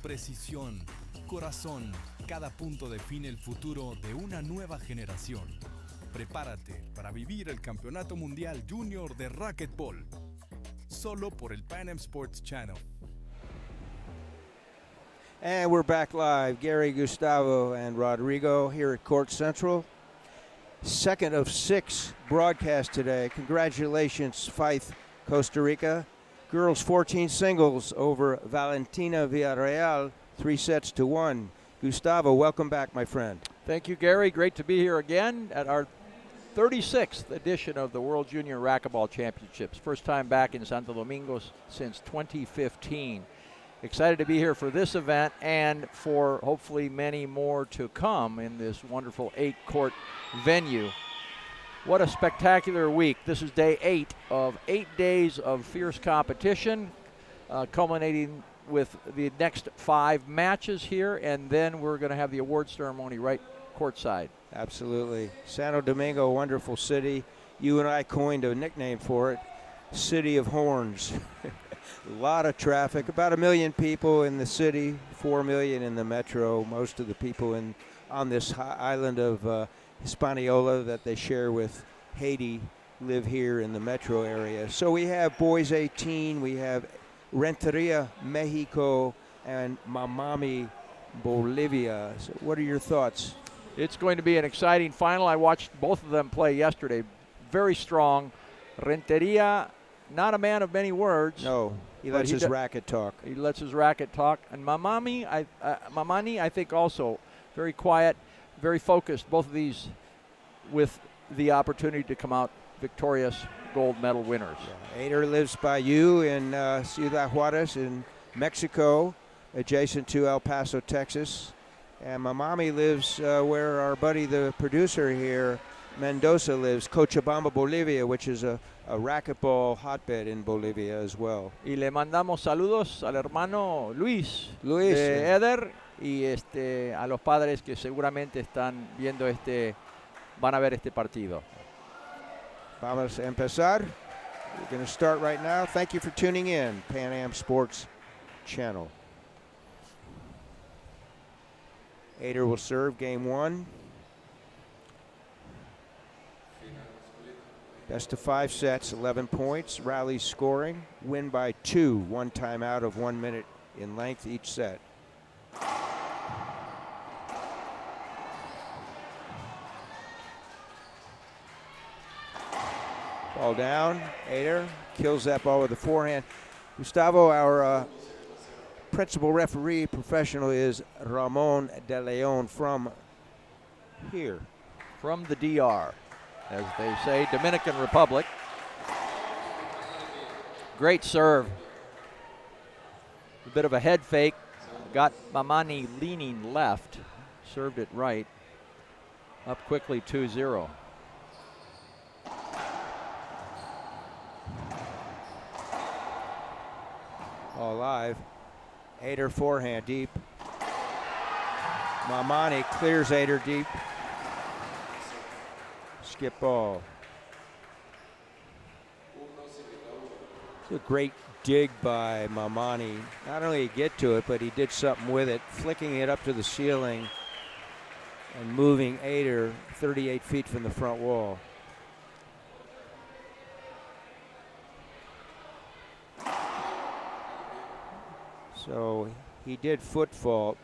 Precisión, corazón, cada punto define el futuro de una nueva generación. Prepárate para vivir el Campeonato Mundial Junior de Racquetball. Solo por el Pan Am Sports Channel. And we're back live. Gary, Gustavo, and Rodrigo here at Court Central. Second of 6 broadcasts today. Congratulations, Fife, Costa Rica. Girls 14 singles over Valentina Villarreal, 3-1. Gustavo, welcome back, my friend. Thank you, Gary. Great to be here again at our 36th edition of the World Junior Racquetball Championships. First time back in Santo Domingo since 2015. Excited to be here for this event and for hopefully many more to come in this wonderful 8-court venue. What a spectacular week. This is day 8 of 8 days of fierce competition, culminating with the next 5 matches here, and then we're going to have the award ceremony right courtside. Absolutely. Santo Domingo, wonderful city. You and I coined a nickname for it, City of Horns. A lot of traffic, about 1 million people in the city, 4 million in the metro. Most of the people on this island of Hispaniola that they share with Haiti live here in the metro area. So we have boys 18, we have Renteria, Mexico, and Mamani, Bolivia. So what are your thoughts? It's going to be an exciting final. I watched both of them play yesterday. Very strong. Renteria, not a man of many words. No, he lets his racket talk. He lets his racket talk. And Mamani, I think also very quiet, very focused. Both of these with the opportunity to come out victorious gold medal winners. Yeah. Eder lives by you in Ciudad Juarez in Mexico, adjacent to El Paso, Texas. And Mamani lives where our buddy, the producer here, Mendoza, lives, Cochabamba, Bolivia, which is a racquetball hotbed in Bolivia as well. Y le mandamos saludos al hermano Luis de Eder y a los padres que seguramente están viendo van a ver este partido. Vamos a empezar. We're going to start right now. Thank you for tuning in, Pan Am Sports Channel. Eder will serve game 1. Best of 5 sets, 11 points, rallies scoring, win by 2, 1 timeout of 1 minute in length each set. Ball down, Eder kills that ball with a forehand. Gustavo, our principal referee professional is Ramon De Leon from here. From the DR, as they say, Dominican Republic. Great serve. A bit of a head fake. Got Mamani leaning left. Served it right. Up quickly 2-0. All live. Eder forehand deep. Mamani clears Eder deep. Skip ball. It's a great dig by Mamani. Not only did he get to it, but he did something with it, flicking it up to the ceiling and moving Eder 38 feet from the front wall. So he did foot fault.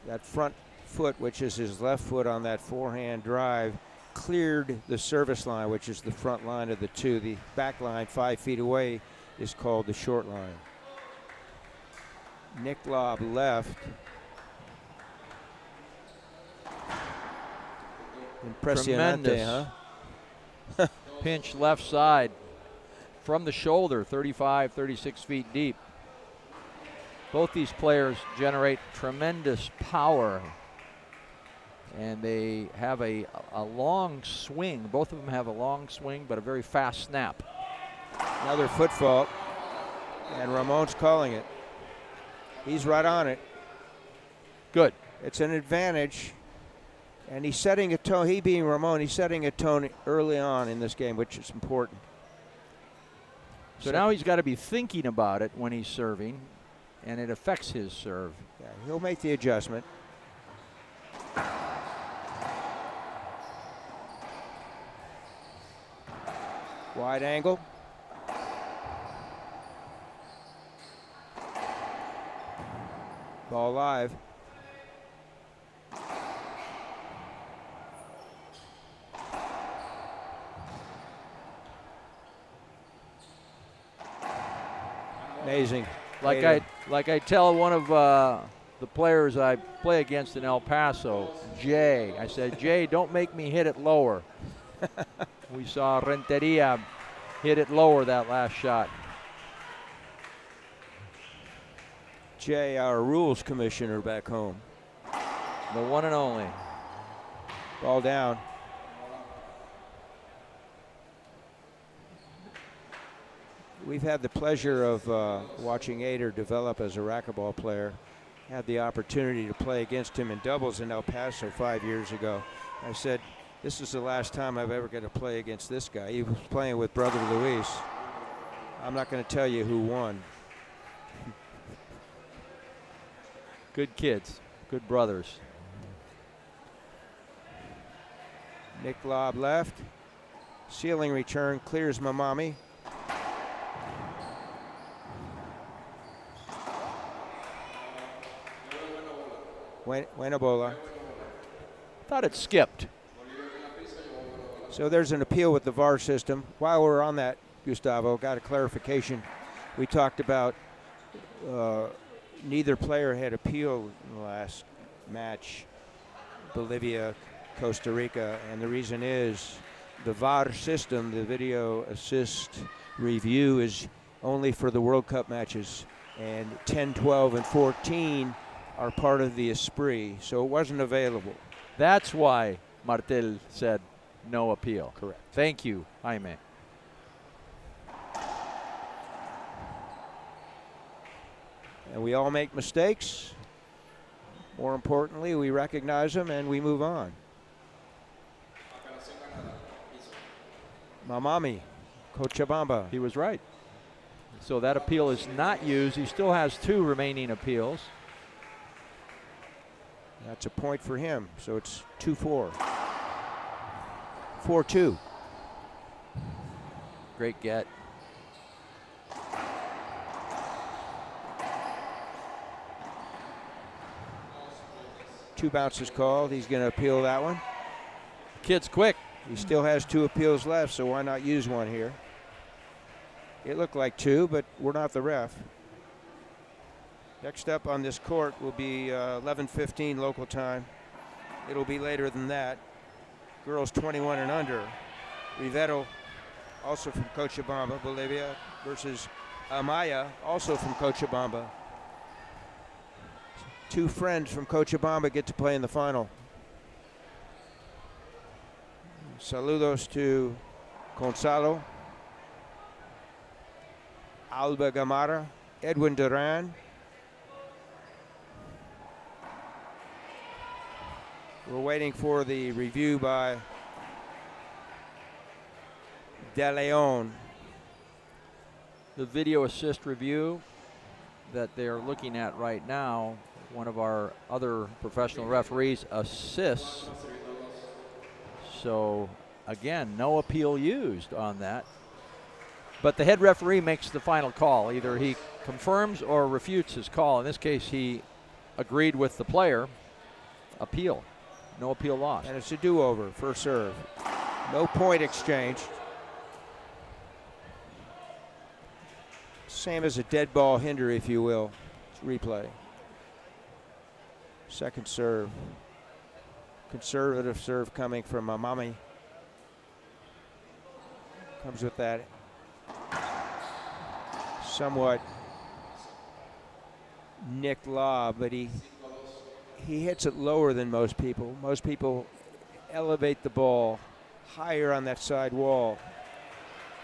That front foot, which is his left foot on that forehand drive, cleared the service line, which is the front line of the two. The back line 5 feet away is called the short line. Nick lob left. Impressionante, huh? Pinch left side from the shoulder, 35, 36 feet deep. Both these players generate tremendous power, and they have a long swing. Both of them have a long swing, but a very fast snap. Another foot fault, and Ramon's calling it. He's right on it. Good. It's an advantage, and he's setting a tone. He being Ramon, he's setting a tone early on in this game, which is important. So now he's got to be thinking about it when he's serving. and it affects his serve. Yeah, he'll make the adjustment. Wide angle. Ball live. Amazing. Like I tell one of the players I play against in El Paso, Jay, I said, Jay, don't make me hit it lower. We saw Renteria hit it lower that last shot. Jay, our rules commissioner back home. The one and only. Ball down. We've had the pleasure of watching Eder develop as a racquetball player. Had the opportunity to play against him in doubles in El Paso 5 years ago. I said, this is the last time I've ever got to play against this guy. He was playing with brother Luis. I'm not going to tell you who won. Good kids, good brothers. Nick lob left. Ceiling return, clears Mamani. Buena bola. Thought it skipped. So there's an appeal with the VAR system. While we're on that, Gustavo, got a clarification. We talked about neither player had appealed in the last match, Bolivia, Costa Rica, and the reason is the VAR system, the video assist review, is only for the World Cup matches, and 10, 12, and 14 are part of the Esprit, so it wasn't available. That's why Martel said no appeal. Correct. Thank you, Jaime. And we all make mistakes. More importantly, we recognize them and we move on. Mamani, Cochabamba. He was right. So that appeal is not used. He still has 2 remaining appeals. That's a point for him, so it's 2-4. 4-2. Great get. Two bounces called. He's going to appeal that one. Kid's quick. He still has 2 appeals left, so why not use one here? It looked like 2, but we're not the ref. Next up on this court will be 11:15 local time. It'll be later than that. Girls 21 and under. Rivero, also from Cochabamba, Bolivia, versus Amaya, also from Cochabamba. 2 friends from Cochabamba get to play in the final. Saludos to Gonzalo, Alba Gamara, Edwin Duran. We're waiting for the review by De Leon. The video assist review that they're looking at right now, one of our other professional referees assists. So again, no appeal used on that. But the head referee makes the final call. Either he confirms or refutes his call. In this case, he agreed with the player. Appeal. No appeal lost. And it's a do-over, first serve. No point exchange. Same as a dead ball hinder, if you will. It's replay. Second serve. Conservative serve coming from Mamani. Comes with that somewhat nicked lob, but he hits it lower than most people. Most people elevate the ball higher on that side wall.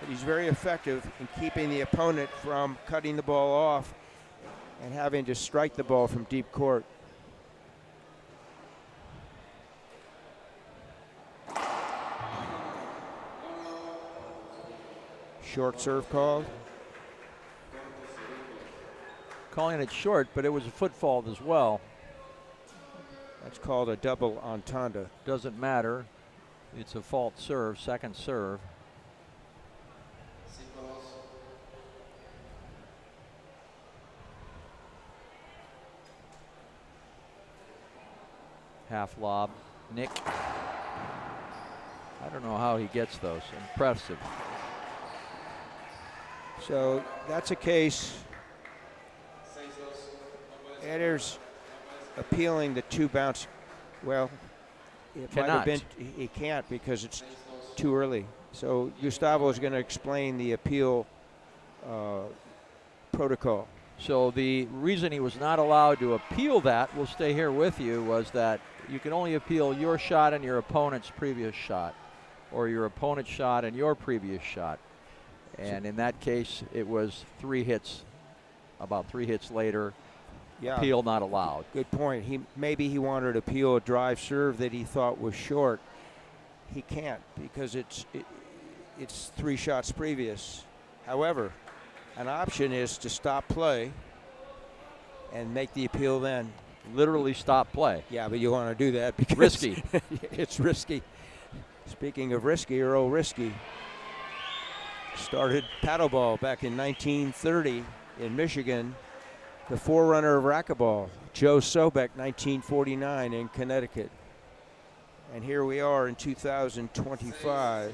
But he's very effective in keeping the opponent from cutting the ball off and having to strike the ball from deep court. Short serve called. calling it short, but it was a foot fault as well. That's called a double entendre. Doesn't matter. It's a fault serve, second serve. Half lob, Nick. I don't know how he gets those. Impressive. So that's a case. Eder's appealing the 2 bounce. Well, it might have been. He can't because it's too early. So Gustavo is going to explain the appeal protocol. So the reason he was not allowed to appeal that, we'll stay here with you, was that you can only appeal your shot and your opponent's previous shot, or your opponent's shot and your previous shot. And in that case, it was 3 hits, about 3 hits later. Yeah. Appeal not allowed. Good point. Maybe he wanted to appeal a drive serve that he thought was short. He can't because it's 3 shots previous. However, an option is to stop play and make the appeal then. Literally stop play. Yeah, but you want to do that because risky. It's risky. Speaking of risky, Earl Risky started paddleball back in 1930 in Michigan. The forerunner of racquetball, Joe Sobek, 1949 in Connecticut. And here we are in 2025.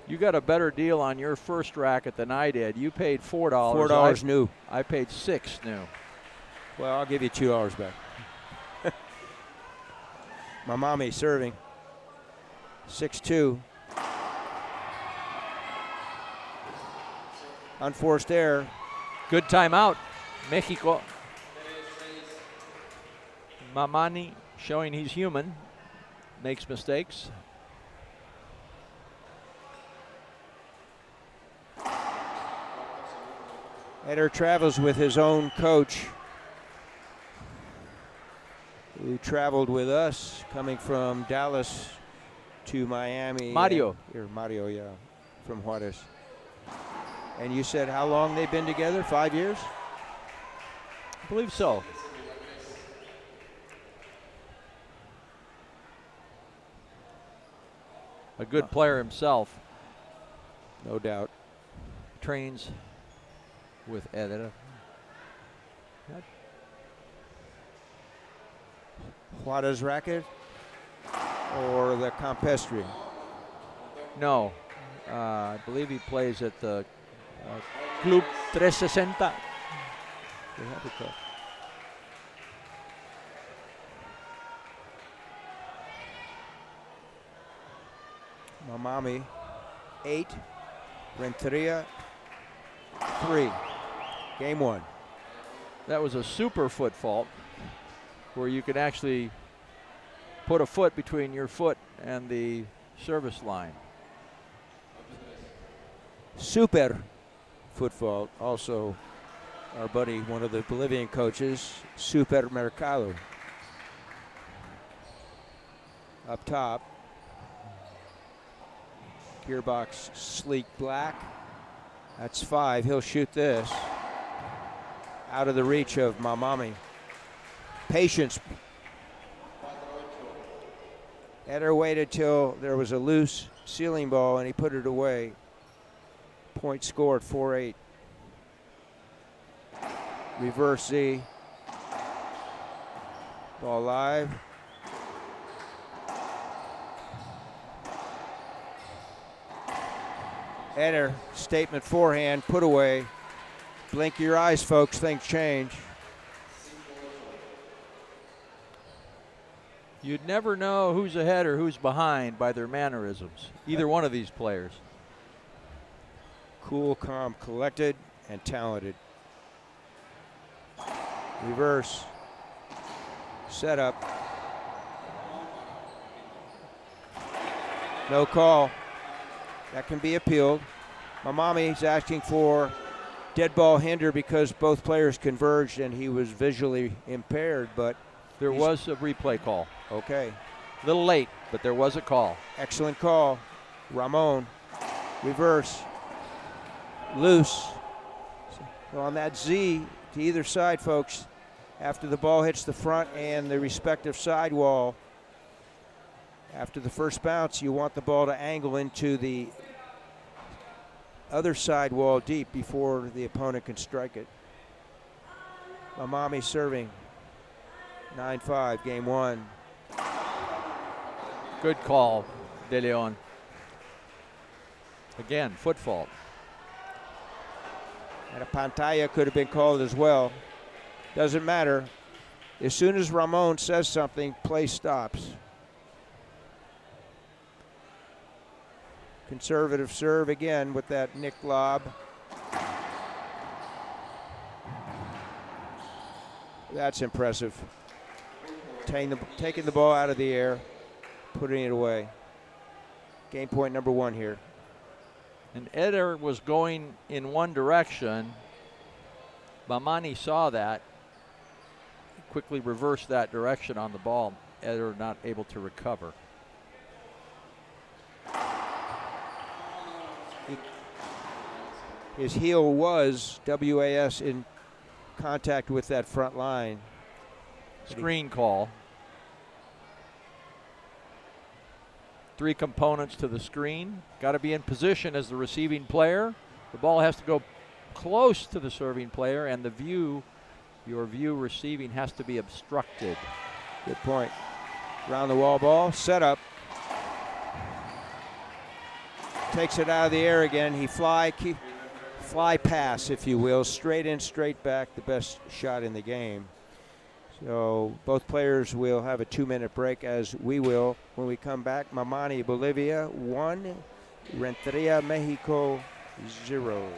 You got a better deal on your first racket than I did. You paid $4. $4 new. I paid $6 new. Well, I'll give you $2 back. Mamani serving. 6-2. Unforced error. Good timeout. Mexico. Mamani showing he's human. Makes mistakes. Eder travels with his own coach, who traveled with us coming from Dallas to Miami. Mario. Mario, yeah, from Juarez. And you said how long they've been together? 5 years? I believe so. A good player himself. No doubt. Trains with Eder. Juarez racket or the Campestre? No. I believe he plays at the Club 360. Mamani, 8. Renteria, 3. Game 1. That was a super foot fault where you could actually put a foot between your foot and the service line. Super foot fault. Also, our buddy, one of the Bolivian coaches, Supermercado. Up top, Gearbox sleek black. That's 5. He'll shoot this. Out of the reach of Mamani. Patience. Eder waited till there was a loose ceiling ball and he put it away. Point scored, 4-8. Reverse Z. Ball live. Eder, statement forehand, put away. Blink your eyes, folks, things change. You'd never know who's ahead or who's behind by their mannerisms, either one of these players. Cool, calm, collected, and talented. Reverse. Set up. No call. That can be appealed. Mamani's asking for dead ball hinder because both players converged and he was visually impaired, but there was a replay call. Okay. A little late, but there was a call. Excellent call. Ramon. Reverse. Loose. So on that Z, to either side, folks. After the ball hits the front and the respective sidewall, after the first bounce, you want the ball to angle into the other sidewall deep before the opponent can strike it. Mamani serving. 9-5, game 1. Good call, De Leon. Again, foot fault. And a pantalla could have been called as well. Doesn't matter. As soon as Ramon says something, play stops. Conservative serve again with that nick lob. That's impressive. Taking the ball out of the air, putting it away. Game point number 1 here. And Eder was going in one direction. Mamani saw that. Quickly reversed that direction on the ball. Eder not able to recover. His heel was WAS in contact with that front line. Screen call. 3 components to the screen. Got to be in position as the receiving player. The ball has to go close to the serving player, and the view, your view receiving, has to be obstructed. Good point. Round the wall ball, set up. Takes it out of the air again. He fly pass, if you will, straight in, straight back, the best shot in the game. So both players will have a 2-minute break, as we will when we come back. Mamani, Bolivia 1, Renteria, Mexico 0.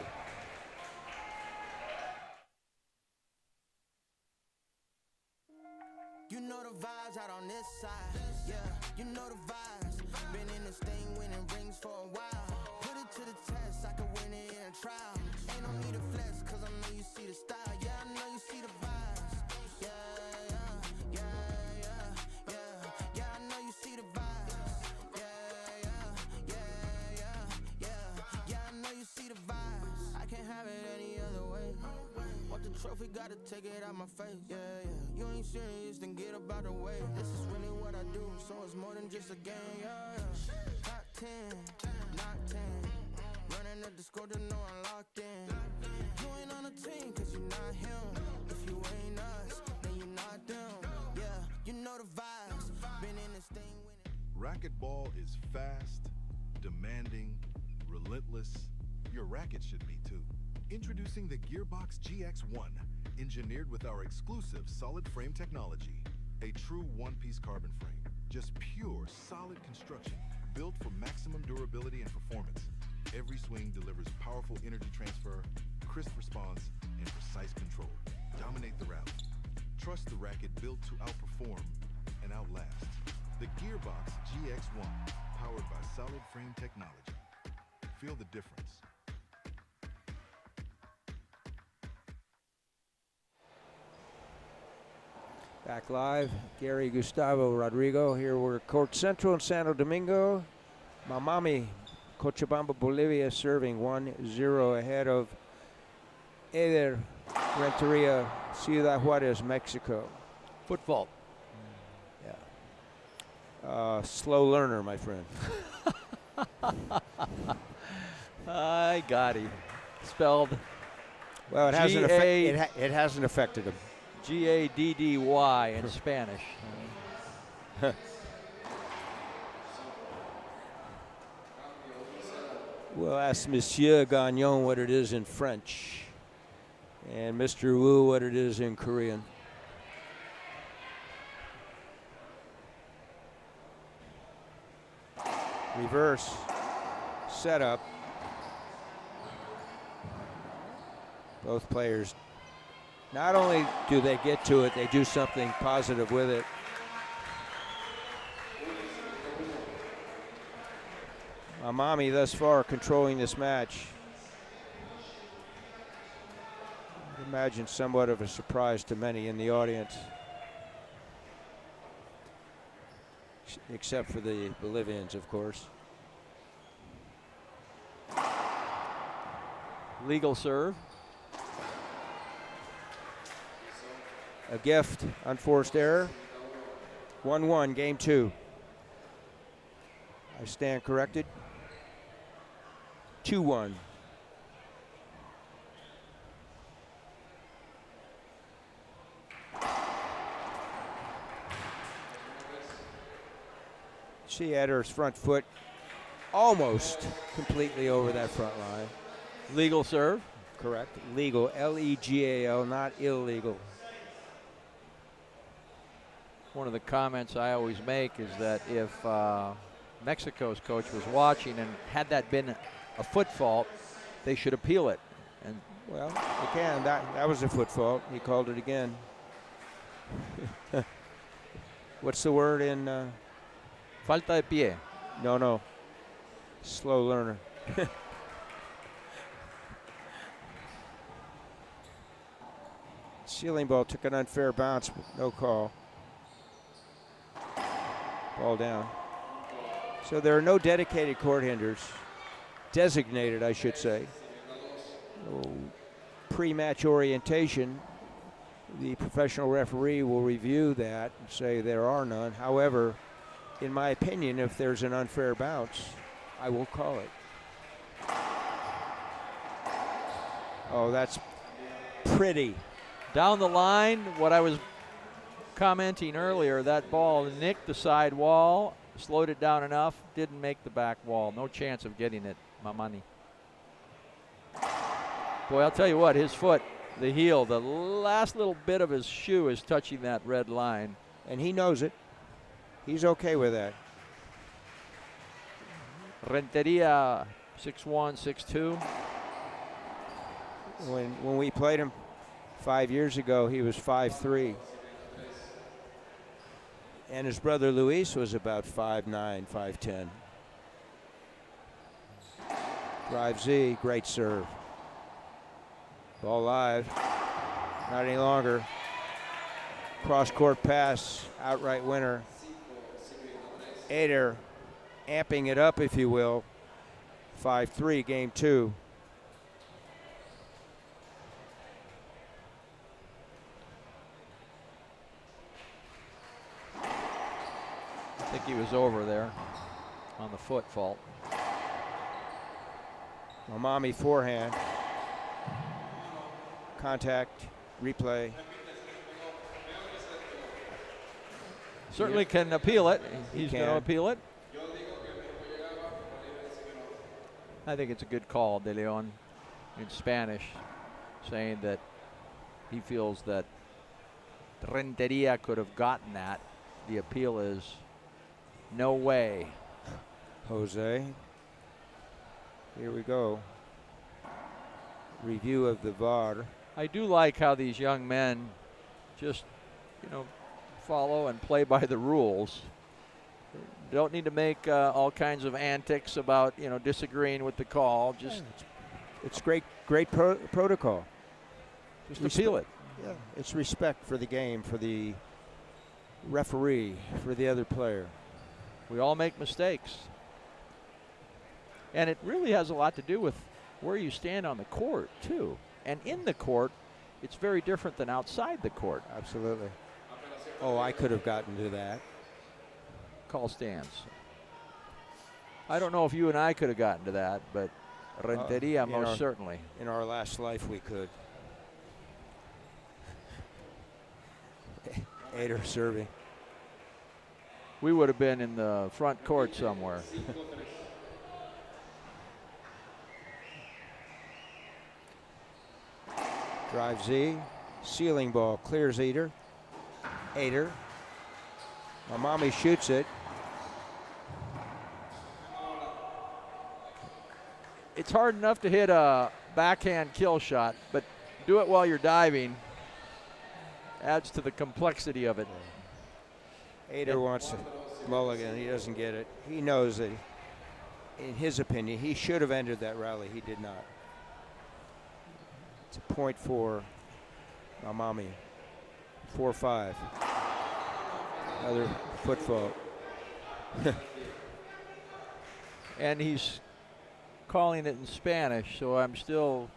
You know the vibes out on this side, yeah, you know the vibes. Been in this thing winning rings for a while. Put it to the test, I could win it in a trial. Ain't no need to flex, cause I know you see the style. Yeah, I know you see the vibes. Yeah, yeah, yeah, yeah, yeah, yeah, I know you see the vibes. Yeah, yeah, yeah, yeah, yeah, yeah, I know you see the vibes. I can't have it any other way. Want the trophy, gotta take it out my face. Yeah, yeah. You ain't serious, then get about the way. This is really what I do, so it's more than just a game. Yeah, yeah. Top 10, not 10. Running up the score to know I'm locked in. You ain't on the team, cause you not him. If you ain't us, then you not them. Yeah, you know the vibes. Been in this thing winning. Racquetball is fast, demanding, relentless. Your racket should be too. Introducing the Gearbox GX1, engineered with our exclusive solid frame technology. A true one-piece carbon frame, just pure, solid construction, built for maximum durability and performance. Every swing delivers powerful energy transfer, crisp response, and precise control. Dominate the rally. Trust the racket built to outperform and outlast. The Gearbox GX1, powered by solid frame technology. Feel the difference. Back live, Gary Gustavo Rodrigo. Here we're Court Central in Santo Domingo. Mamani, Cochabamba, Bolivia, serving 1-0 ahead of Eder Renteria, Ciudad Juarez, Mexico. Foot fault. Yeah. Slow learner, my friend. I got him. Spelled Well, it hasn't, it hasn't affected him. G-A-D-D-Y in Spanish. We'll ask Monsieur Gagnon what it is in French, and Mr. Wu what it is in Korean. Reverse, setup. Both players, not only do they get to it, they do something positive with it. Mamani thus far controlling this match. I imagine somewhat of a surprise to many in the audience, except for the Bolivians, of course. Legal serve. A gift, unforced error. 1-1, game 2. I stand corrected. 2-1. See Eder's front foot almost completely over that front line. Legal serve. Correct. Legal, L-E-G-A-L, not illegal. One of the comments I always make is that if Mexico's coach was watching and had that been a foot fault, they should appeal it. And well, they can. That was a foot fault. He called it again. What's the word in? Falta de pie. No. Slow learner. Ceiling ball took an unfair bounce, but no call. Ball down. So there are no dedicated court hinders. Designated, I should say. Pre-match orientation, the professional referee will review that and say there are none. However, in my opinion, if there's an unfair bounce, I will call it. Oh, that's pretty. Down the line, what I was commenting earlier, that ball nicked the side wall, slowed it down enough, didn't make the back wall. No chance of getting it, Mamani. Boy, I'll tell you what, his foot, the heel, the last little bit of his shoe is touching that red line. And he knows it. He's okay with that. Renteria, 6'1", 6'2". When we played him 5 years ago, he was 5'3". And his brother Luis was about 5'9", 5'10". Drive Z, great serve. Ball live, not any longer. Cross-court pass, outright winner. Eder amping it up, if you will. 5-3, game 2. I think he was over there on the foot fault. Mamani forehand. Contact, replay. Certainly can appeal it. He's going to appeal it. I think it's a good call, De Leon, in Spanish, saying that he feels that Renteria could have gotten that. The appeal is no way. Jose. Here we go. Review of the VAR. I do like how these young men just, follow and play by the rules. Don't need to make all kinds of antics about, disagreeing with the call. Just it's great protocol. Just appeal it. Yeah, it's respect for the game, for the referee, for the other player. We all make mistakes. And it really has a lot to do with where you stand on the court, too. And in the court, it's very different than outside the court. Absolutely. Oh, I could have gotten to that. Call stands. I don't know if you and I could have gotten to that, but Renteria most certainly. In our last life, we could. Eder serving. We would have been in the front court somewhere. Drive Z, ceiling ball, clears Eder. Mamani shoots it. It's hard enough to hit a backhand kill shot, but do it while you're diving adds to the complexity of it. Eder wants to mulligan. He doesn't get it. He knows that, in his opinion, he should have ended that rally. He did not. It's a point for Mamani. 4-5. Another foot fault. And he's calling it in Spanish, so I'm still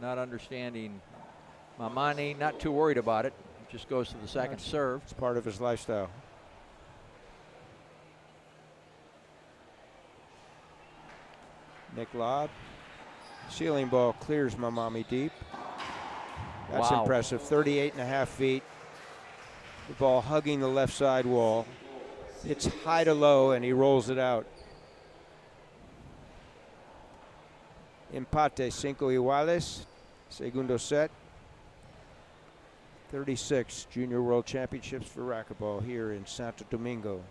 not understanding Mamani. Not too worried about it. Just goes to the second serve. It's part of his lifestyle. Nick Lobb. Ceiling ball clears Mamami deep. That's Wow. impressive. 38.5 feet. The ball hugging the left side wall. It's high to low, and he rolls it out. Empate, 5 iguales. Segundo set. 36 Junior World Championships for racquetball here in Santo Domingo.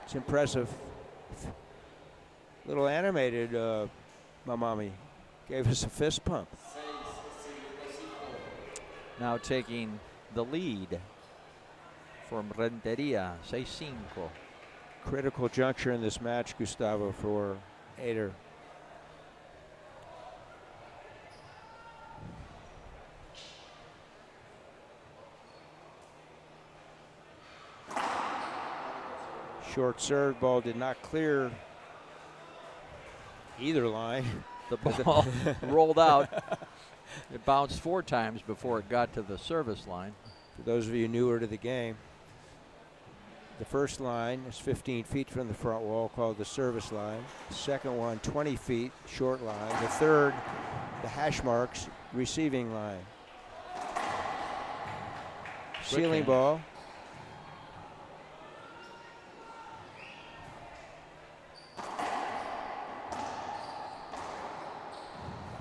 It's impressive. Little animated Mamami. Gave us a fist pump. Now taking the lead from Renteria, 6-5. Critical juncture in this match, Gustavo, for Eder. Short serve, ball did not clear either line. The ball rolled out. It bounced 4 times before it got to the service line. For those of you newer to the game, the first line is 15 feet from the front wall, called the service line. The second one, 20 feet, short line. The third, the hash marks, receiving line. Ceiling ball.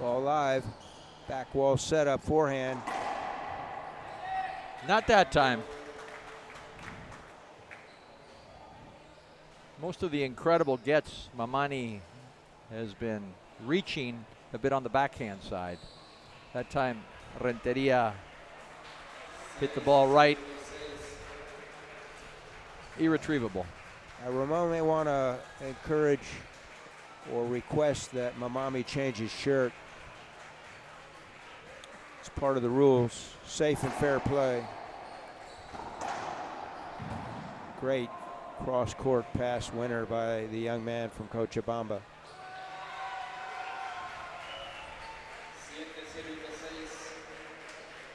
Ball live. Back wall setup, forehand. Not that time. Most of the incredible gets Mamani has been reaching a bit on the backhand side. That time Renteria hit the ball right. Irretrievable. Ramon may want to encourage or request that Mamami change his shirt. It's part of the rules. Safe and fair play. Great cross-court pass winner by the young man from Cochabamba.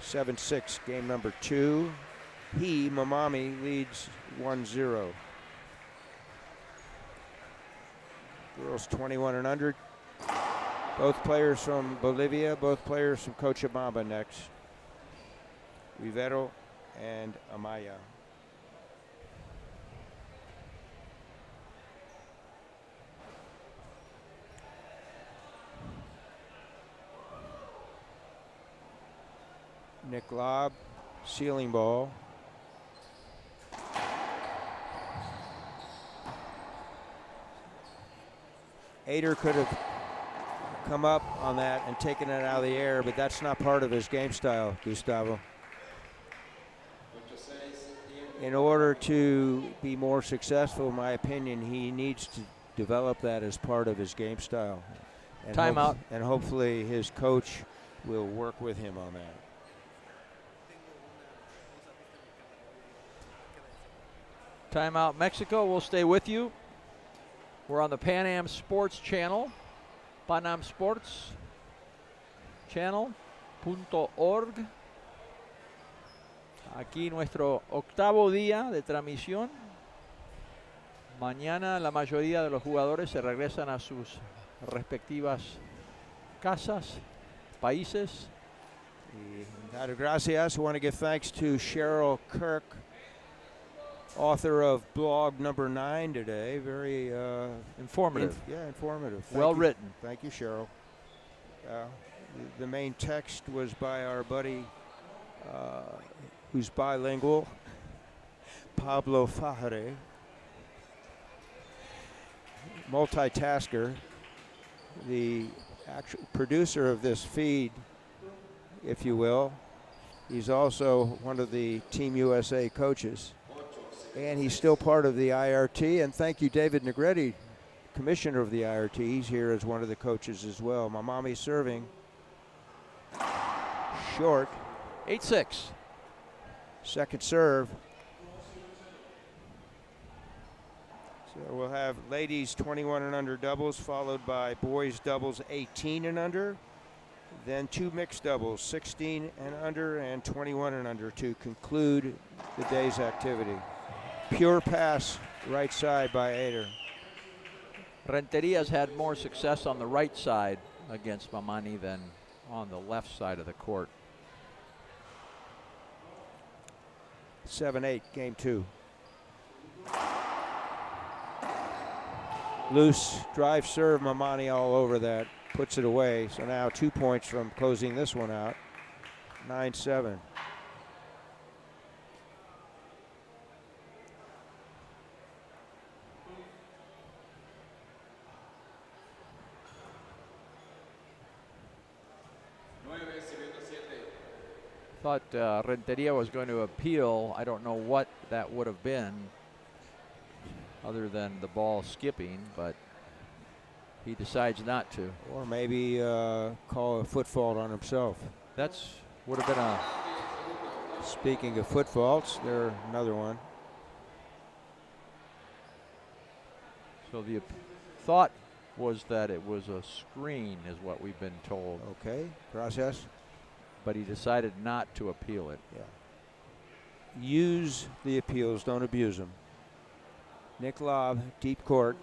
Seven, 6, game number 2. Mamami leads 1-0. Girls 21 and under. Both players from Bolivia, both players from Cochabamba next. Rivero and Amaya. Nick Lobb, ceiling ball. Eder could have come up on that and taken it out of the air, but that's not part of his game style, Gustavo. In order to be more successful, in my opinion, he needs to develop that as part of his game style. And Timeout. And hopefully his coach will work with him on that. Timeout Mexico. We'll stay with you. We're on the Pan Am Sports channel. Panam Sports channel.org. Aquí nuestro 8º día de transmisión. Mañana la mayoría de los jugadores se regresan a sus respectivas casas, países. Gracias. I want to give thanks to Cheryl Kirk, author of blog number 9 today. Very informative. Informative. Well written. Thank you, Cheryl. The main text was by our buddy who's bilingual, Pablo Fajre. Multitasker, the actual producer of this feed, if you will. He's also one of the Team USA coaches. And he's still part of the IRT. And thank you, David Negretti, commissioner of the IRT. He's here as one of the coaches as well. Mamami serving. Short. 8-6. Second serve. So we'll have ladies 21 and under doubles, followed by boys doubles 18 and under. Then two mixed doubles, 16 and under and 21 and under to conclude the day's activity. Pure pass right side by Eder. Renteria's had more success on the right side against Mamani than on the left side of the court. 7-8, game two. Loose drive serve, Mamani all over that, puts it away. So now 2 points from closing this one out, 9-7. Thought Renteria was going to appeal. I don't know what that would have been other than the ball skipping, but he decides not to. Or maybe call a foot fault on himself. That's would have been a... Speaking of foot faults, there's another one. So the thought was that it was a screen, is what we've been told. Okay, process. But he decided not to appeal it. Yeah. Use the appeals, don't abuse them. Nick Lobb, deep court.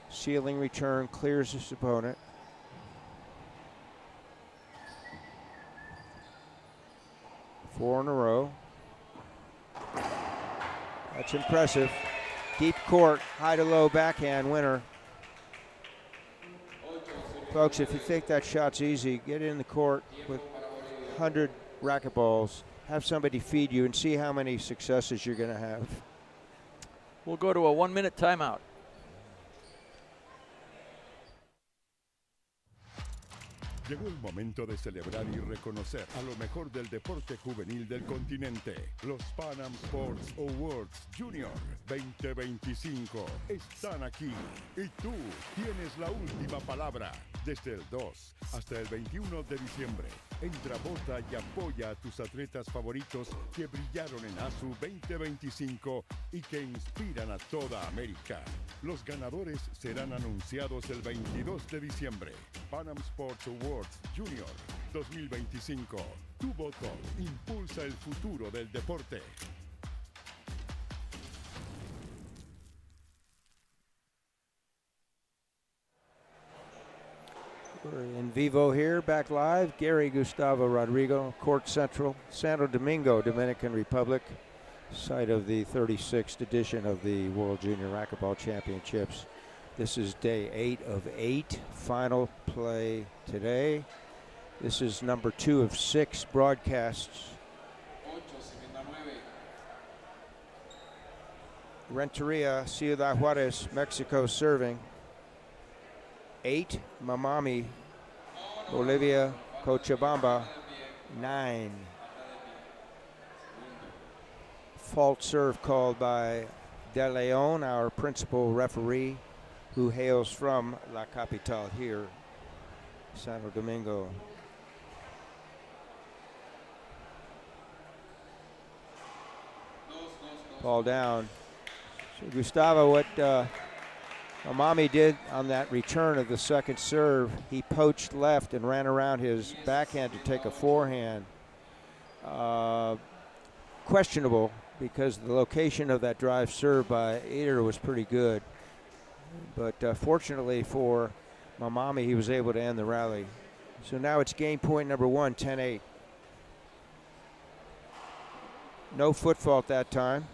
Ceiling return, clears his opponent. Four in a row. That's impressive. Deep court, high to low backhand winner. Folks, if you think that shot's easy, get in the court with 100 racquetballs, have somebody feed you, and see how many successes you're going to have. We'll go to a 1-minute timeout. Llegó el momento de celebrar y reconocer a lo mejor del deporte juvenil del continente. Los Pan Am Sports Awards Junior 2025 están aquí y tú tienes la última palabra. Desde el 2 hasta el 21 de diciembre, entra, vota y apoya a tus atletas favoritos que brillaron en ASU 2025 y que inspiran a toda América. Los ganadores serán anunciados el 22 de diciembre. Pan Am Sports Awards Junior 2025. Tu voto impulsa el futuro del deporte. We're in vivo here, back live. Gary Gustavo Rodrigo, Court Central, Santo Domingo, Dominican Republic, site of the 36th edition of the World Junior Racquetball Championships. This is day 8 of 8, final play today. This is number 2 of 6 broadcasts. Renteria, Ciudad Juarez, Mexico serving. 8, Mamani, Bolivia, Cochabamba, 9. Fault serve called by De Leon, our principal referee, who hails from La Capital here, Santo Domingo. Ball down. So Gustavo, what Mamani did on that return of the second serve, he poached left and ran around his backhand to take a forehand. Questionable, because the location of that drive serve by Eder was pretty good. But fortunately for Mamani, he was able to end the rally. So now it's game point number 1, 10-8. No foot fault that time.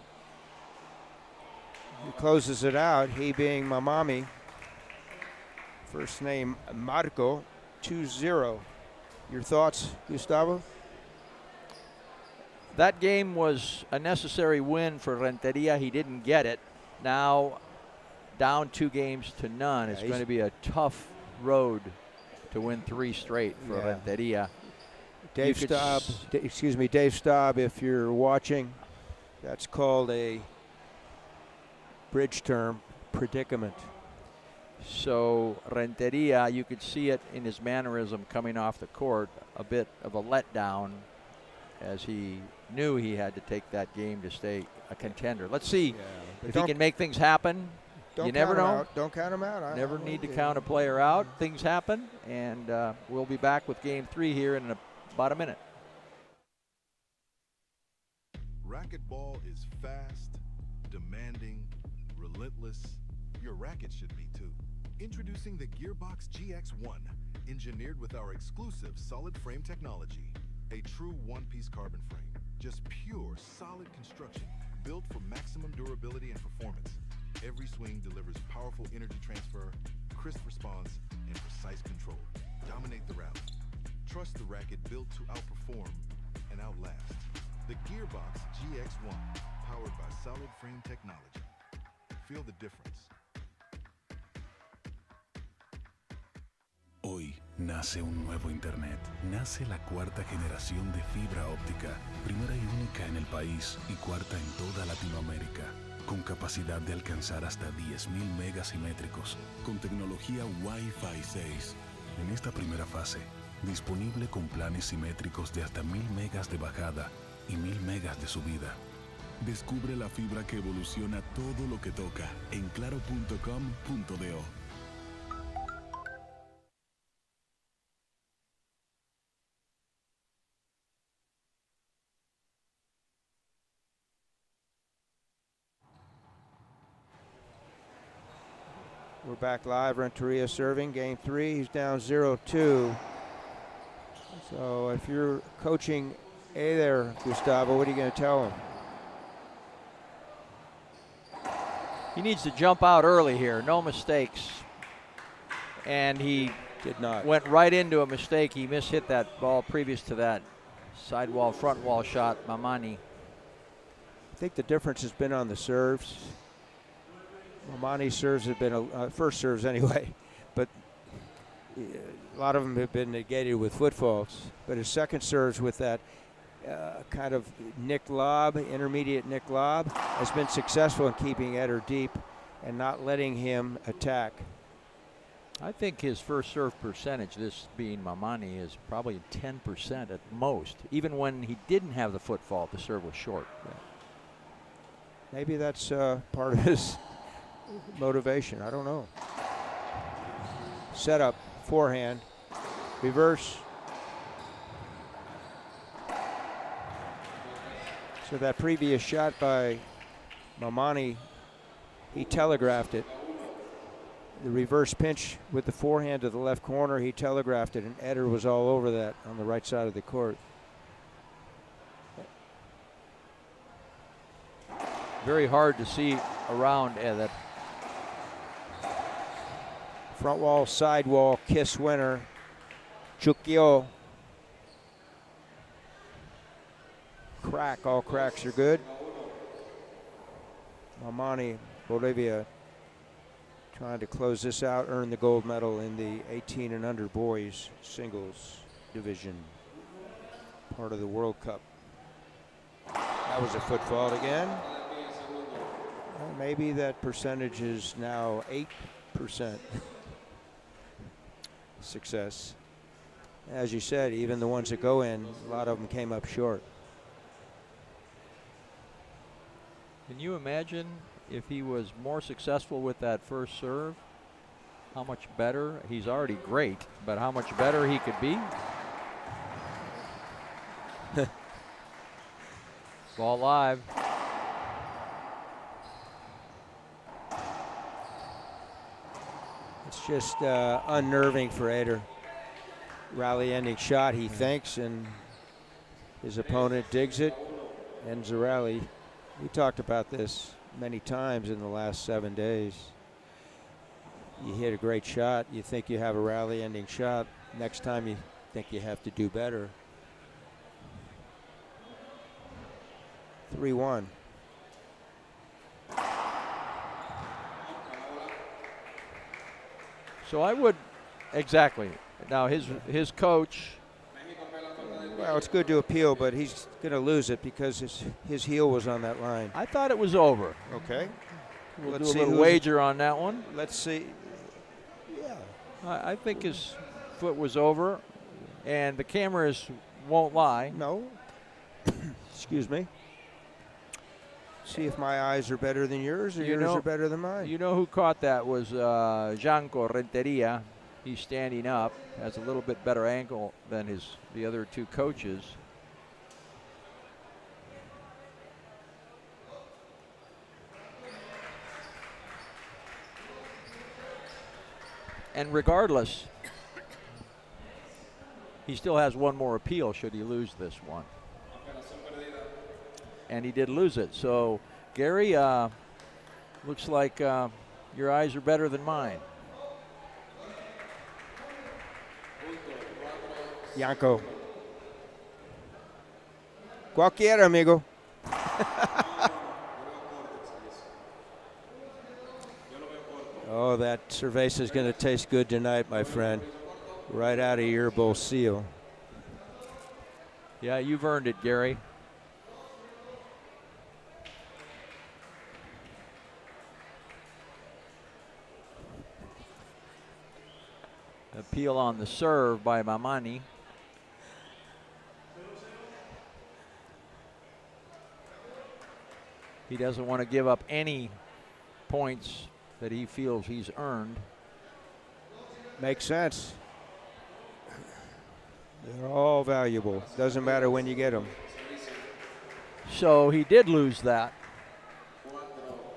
He closes it out, he being Mamani. First name Marco, 2-0. Your thoughts, Gustavo? That game was a necessary win for Renteria. He didn't get it. Now down 2-0. It's going to be a tough road to win 3 straight for Renteria. Dave Staub, if you're watching, that's called a bridge term, predicament. So Renteria, you could see it in his mannerism coming off the court, a bit of a letdown as he knew he had to take that game to stay a contender. Let's see But if he can make things happen. You never know. Don't count him out. Never need to count a player out. Things happen, and we'll be back with Game 3 here in about a minute. Racquetball is fast, demanding, relentless. Your racket should be too. Introducing the Gearbox GX1, engineered with our exclusive solid frame technology. A true one-piece carbon frame. Just pure, solid construction, built for maximum durability and performance. Every swing delivers powerful energy transfer, crisp response, and precise control. Dominate the rally. Trust the racket built to outperform and outlast. The Gearbox GX1, powered by solid frame technology. Feel the difference. Hoy nace un nuevo Internet. Nace la cuarta generación de fibra óptica, primera y única en el país y cuarta en toda Latinoamérica, con capacidad de alcanzar hasta 10.000 megas simétricos, con tecnología Wi-Fi 6. En esta primera fase, disponible con planes simétricos de hasta 1.000 megas de bajada y 1.000 megas de subida. Descubre la fibra que evoluciona todo lo que toca en claro.com.do. We're back live. Renteria serving game 3. He's down 0-2. So if you're coaching Eder, Gustavo, what are you going to tell him? He needs to jump out early here. No mistakes. And he did not. Went right into a mistake. He mishit that ball previous to that sidewall, front wall shot, Mamani. I think the difference has been on the serves. Mamani's serves have been, first serves anyway, but a lot of them have been negated with foot faults. But his second serves with that kind of nick lob, intermediate nick lob, has been successful in keeping Eder deep and not letting him attack. I think his first serve percentage, this being Mamani, is probably 10% at most. Even when he didn't have the foot fault, the serve was short. Yeah. Maybe that's part of his motivation. I don't know. Setup, forehand, reverse. So that previous shot by Mamani, he telegraphed it. The reverse pinch with the forehand to the left corner, he telegraphed it, and Eder was all over that on the right side of the court. Very hard to see around that. Front wall, side wall, kiss winner, Chukyo. Crack, all cracks are good. Mamani, Bolivia, trying to close this out, earn the gold medal in the 18 and under boys singles division, part of the World Cup. That was a foot fault again. Well, maybe that percentage is now 8%. Success. As you said, even the ones that go in, a lot of them came up short. Can you imagine if he was more successful with that first serve? How much better? He's already great, but how much better he could be? Ball live. It's just unnerving for Eder. Rally ending shot, he thinks, and his opponent digs it, ends the rally. We talked about this many times in the last 7 days. You hit a great shot, you think you have a rally ending shot. Next time you think you have to do better. 3-1. So I would, exactly. Now his coach. Well, it's good to appeal, but he's going to lose it because his heel was on that line. I thought it was over. Okay. We'll do a little wager on that one. Let's see. Yeah. I think his foot was over, and the cameras won't lie. No. Excuse me. See if my eyes are better than yours or yours are better than mine. You know who caught that was Eder Renteria. He's standing up, has a little bit better angle than the other two coaches. And regardless, he still has one more appeal should he lose this one. And he did lose it. So, Gary, looks like your eyes are better than mine. Yanko. Cualquiera, amigo. Oh, that cerveza is going to taste good tonight, my friend. Right out of your bolsillo. Yeah, you've earned it, Gary. Appeal on the serve by Mamani. He doesn't want to give up any points that he feels he's earned. Makes sense. They're all valuable. Doesn't matter when you get them. So he did lose that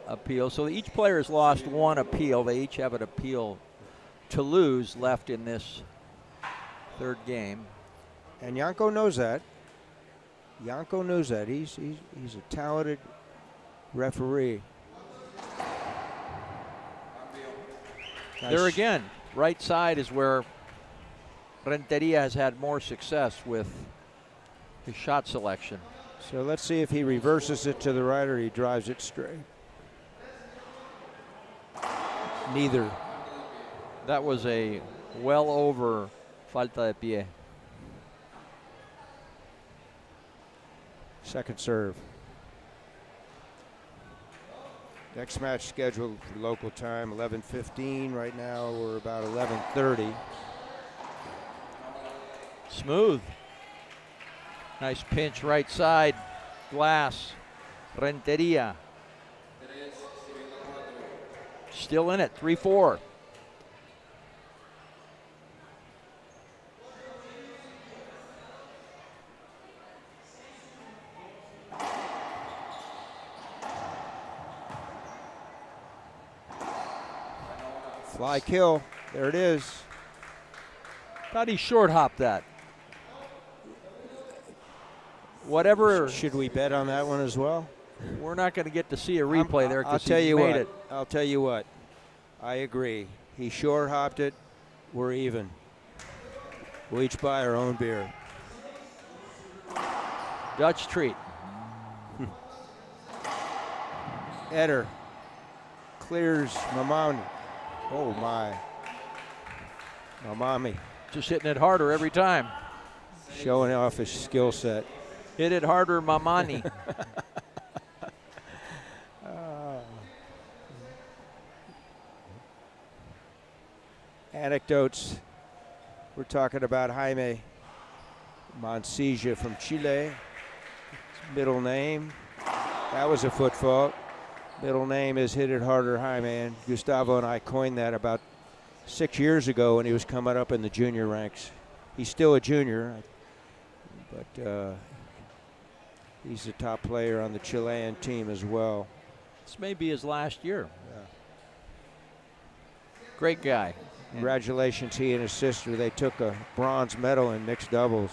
appeal. So each player has lost one appeal. They each have an appeal to lose left in this third game. And Yanko knows that. Yanko knows that. He's a talented referee. Nice. There again, right side is where Renteria has had more success with his shot selection. So let's see if he reverses it to the right or he drives it straight. Neither. That was a well over falta de pie. Second serve. Next match scheduled for local time, 11:15. Right now we're about 11:30. Smooth. Nice pinch right side. Glass. Renteria. Still in it, 3-4. Fly kill. There it is. Thought he short hopped that. Whatever. Should we bet on that one as well? We're not going to get to see a replay there because he made it. I'll tell you what. I agree. He short hopped it. We're even. We'll each buy our own beer. Dutch treat. Eder clears Mamani. Oh my. Mamani. Just hitting it harder every time. Showing off his skill set. Hit it harder, Mamani. Anecdotes. We're talking about Jaime Mancilla from Chile. His middle name. That was a foot fault. Middle name is Hit It Harder Jaime. And Gustavo and I coined that about 6 years ago when he was coming up in the junior ranks. He's still a junior, but he's a top player on the Chilean team as well. This may be his last year. Yeah. Great guy. Congratulations, he and his sister. They took a bronze medal in mixed doubles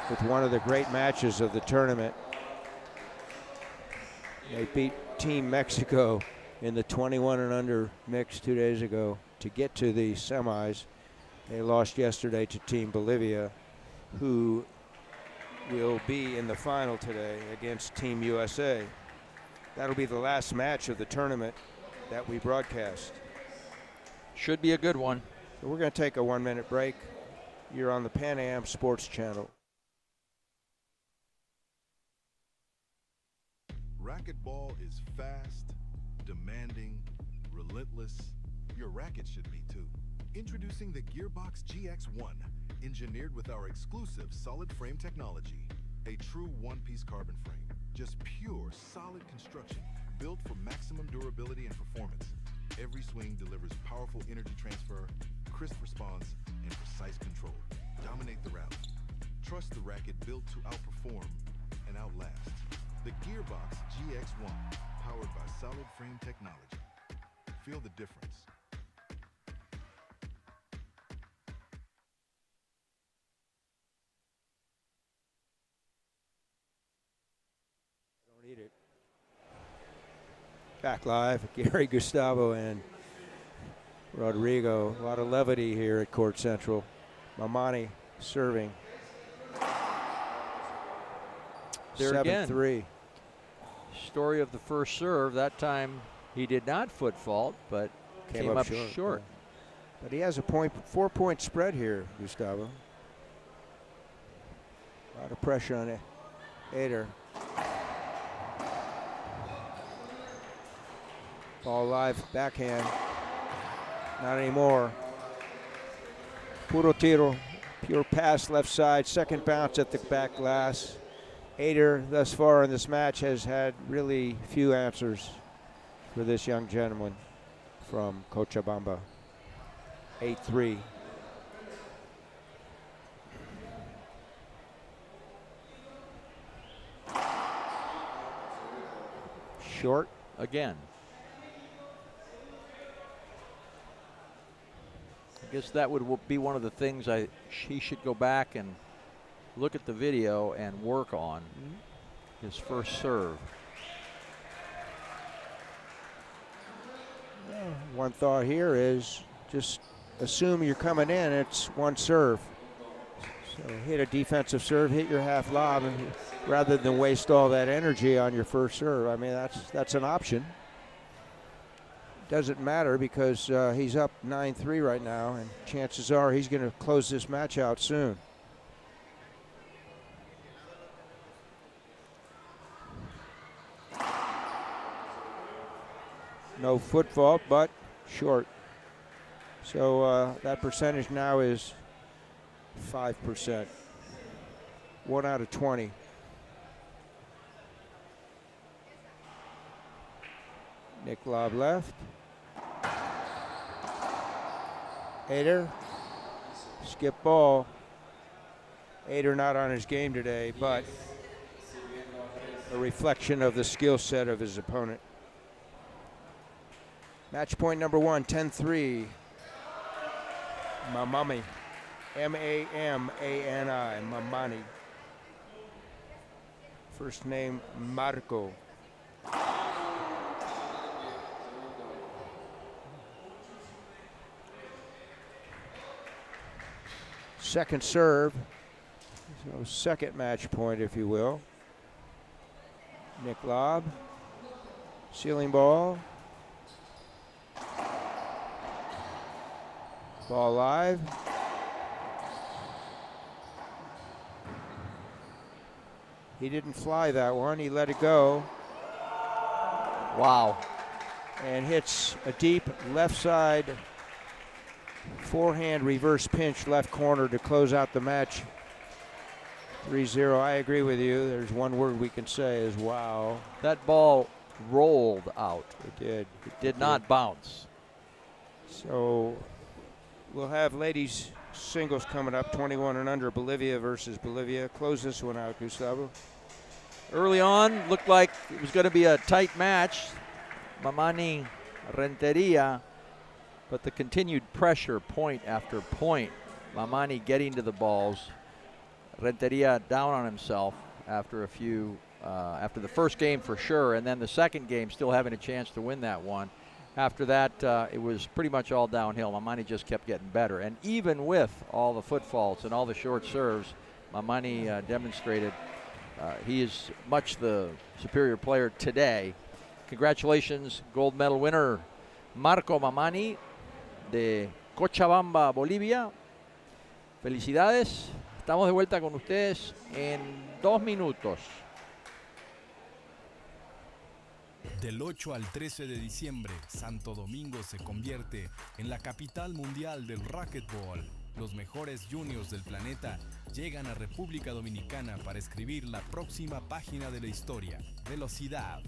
with one of the great matches of the tournament. They beat Team Mexico in the 21 and under mix 2 days ago to get to the semis. They lost yesterday to Team Bolivia, who will be in the final today against Team USA. That'll be the last match of the tournament that we broadcast. Should be a good one. So we're going to take a 1 minute break. You're on the Pan Am Sports Channel. Racquetball is fast, demanding, relentless. Your racket should be too. Introducing the Gearbox GX1, engineered with our exclusive solid frame technology. A true one-piece carbon frame, just pure, solid construction, built for maximum durability and performance. Every swing delivers powerful energy transfer, crisp response, and precise control. Dominate the rally. Trust the racket built to outperform and outlast. The Gearbox GX1, powered by solid frame technology. Feel the difference. Don't eat it. Back live, Gary, Gustavo, and Rodrigo. A lot of levity here at Court Central. Mamani serving. There again. 7-3. Story of the first serve. That time he did not foot fault, but came up short. Yeah. But he has a 4-point spread here, Gustavo. A lot of pressure on it. Eder. Ball live, backhand. Not anymore. Puro tiro, pure pass left side, second bounce at the back glass. Eder, thus far in this match, has had really few answers for this young gentleman from Cochabamba. 8-3. Short. Again. I guess that would be one of the things he should go back and look at the video and work on. His first serve. One thought here is just assume you're coming in, it's one serve. So hit a defensive serve, hit your half lob, and rather than waste all that energy on your first serve. I mean, that's an option. Doesn't matter because he's up 9-3 right now, and chances are he's going to close this match out soon. No foot fault, but short. So that percentage now is 5%. 1 out of 20. Nick lob left. Eder. Skip ball. Eder not on his game today, but a reflection of the skill set of his opponent. Match point number 1, 10-3. Mamani. M-A-M-A-N-I. Mamani. First name Marco. Second serve. So second match point, if you will. Nick lob. Ceiling ball. Ball live. He didn't fly that one. He let it go. Wow. And hits a deep left side forehand reverse pinch left corner to close out the match. 3-0. I agree with you. There's one word we can say is wow. That ball rolled out. It did. It did not bounce. So we'll have ladies singles coming up, 21 and under, Bolivia versus Bolivia. Close this one out, Gustavo. Early on, looked like it was going to be a tight match. Mamani Renteria, but the continued pressure point after point. Mamani getting to the balls. Renteria down on himself after after the first game for sure, and then the second game still having a chance to win that one. After that, it was pretty much all downhill. Mamani just kept getting better. And even with all the foot faults and all the short serves, Mamani demonstrated he is much the superior player today. Congratulations, gold medal winner Marco Mamani de Cochabamba, Bolivia. Felicidades. Estamos de vuelta con ustedes en 2 minutos. Del 8 al 13 de diciembre, Santo Domingo se convierte en la capital mundial del racquetball. Los mejores juniors del planeta llegan a República Dominicana para escribir la próxima página de la historia. Velocidad,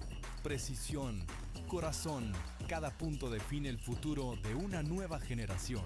precisión, corazón, cada punto define el futuro de una nueva generación.